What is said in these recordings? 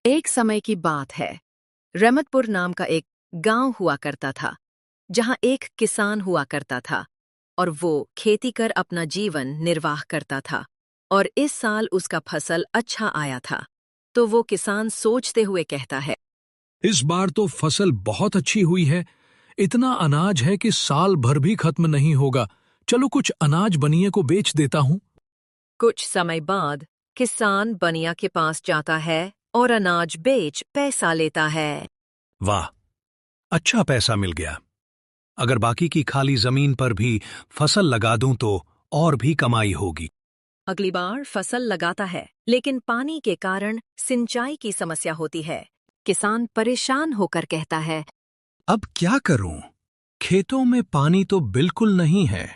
एक समय की बात है। रहमतपुर नाम का एक गांव हुआ करता था, जहां एक किसान हुआ करता था और वो खेती कर अपना जीवन निर्वाह करता था। और इस साल उसका फसल अच्छा आया था, तो वो किसान सोचते हुए कहता है, इस बार तो फसल बहुत अच्छी हुई है। इतना अनाज है कि साल भर भी खत्म नहीं होगा। चलो कुछ अनाज बनिए को बेच देता हूँ। कुछ समय बाद किसान बनिया के पास जाता है और अनाज बेच पैसा लेता है। वाह, अच्छा पैसा मिल गया। अगर बाकी की खाली जमीन पर भी फसल लगा दूं तो और भी कमाई होगी। अगली बार फसल लगाता है, लेकिन पानी के कारण सिंचाई की समस्या होती है। किसान परेशान होकर कहता है, अब क्या करूं? खेतों में पानी तो बिल्कुल नहीं है।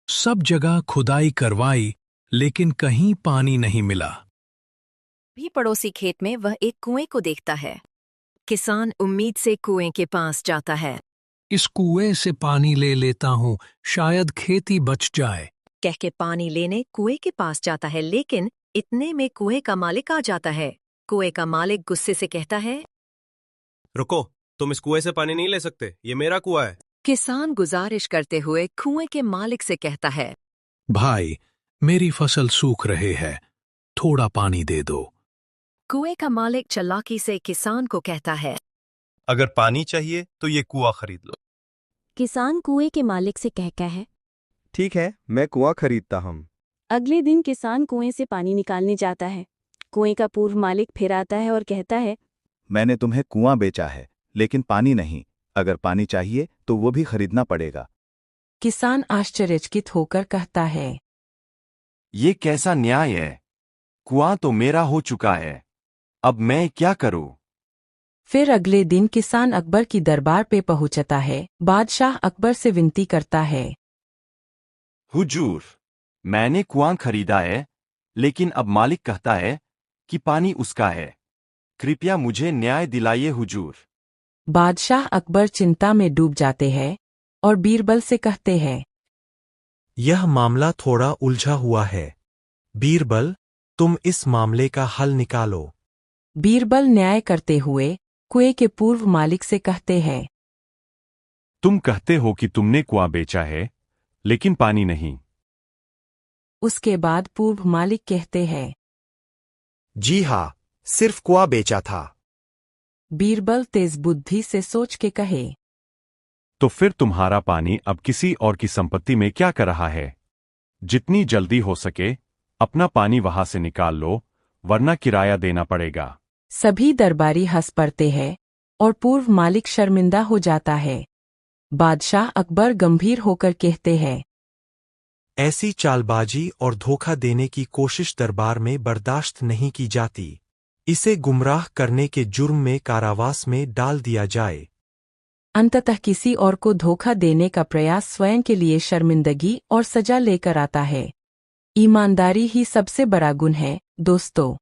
सब जगह खुदाई करवाई, लेकिन कहीं पानी नहीं मिला। भी पड़ोसी खेत में वह एक कुएं को देखता है। किसान उम्मीद से कुएं के पास जाता है। इस कुएं से पानी ले लेता हूं, शायद खेती बच जाए। कह के पानी लेने कुएं के पास जाता है, लेकिन इतने में कुएं का मालिक आ जाता है। कुएं का मालिक गुस्से से कहता है, रुको, तुम इस कुएं से पानी नहीं ले सकते, ये मेरा कुआं है। किसान गुजारिश करते हुए कुएं के मालिक से कहता है, भाई, मेरी फसल सूख रहे है, थोड़ा पानी दे दो। कुएं का मालिक चालाकी से किसान को कहता है, अगर पानी चाहिए तो ये कुआं खरीद लो। किसान कुएं के मालिक से कहता है। ठीक है, मैं कुआं खरीदता हूँ। अगले दिन किसान कुएं से पानी निकालने जाता है। कुएं का पूर्व मालिक फिर आता है और कहता है, मैंने तुम्हें कुआं बेचा है, लेकिन पानी नहीं। अगर पानी चाहिए तो वो भी खरीदना पड़ेगा। किसान आश्चर्यचकित होकर कहता है, ये कैसा न्याय है? कुआं तो मेरा हो चुका है, अब मैं क्या करूं? फिर अगले दिन किसान अकबर की दरबार पे पहुंचता है। बादशाह अकबर से विनती करता है, हुजूर, मैंने कुआं खरीदा है, लेकिन अब मालिक कहता है कि पानी उसका है। कृपया मुझे न्याय दिलाइए हुजूर। बादशाह अकबर चिंता में डूब जाते हैं और बीरबल से कहते हैं, यह मामला थोड़ा उलझा हुआ है। बीरबल, तुम इस मामले का हल निकालो। बीरबल न्याय करते हुए कुएं के पूर्व मालिक से कहते हैं, तुम कहते हो कि तुमने कुआं बेचा है, लेकिन पानी नहीं। उसके बाद पूर्व मालिक कहते हैं, जी हाँ, सिर्फ कुआं बेचा था। बीरबल तेज बुद्धि से सोच के कहे, तो फिर तुम्हारा पानी अब किसी और की संपत्ति में क्या कर रहा है? जितनी जल्दी हो सके अपना पानी वहां से निकाल लो, वरना किराया देना पड़ेगा। सभी दरबारी हंस पड़ते हैं और पूर्व मालिक शर्मिंदा हो जाता है। बादशाह अकबर गंभीर होकर कहते हैं, ऐसी चालबाजी और धोखा देने की कोशिश दरबार में बर्दाश्त नहीं की जाती। इसे गुमराह करने के जुर्म में कारावास में डाल दिया जाए। अंततः किसी और को धोखा देने का प्रयास स्वयं के लिए शर्मिंदगी और सजा लेकर आता है। ईमानदारी ही सबसे बड़ा गुण है, दोस्तों।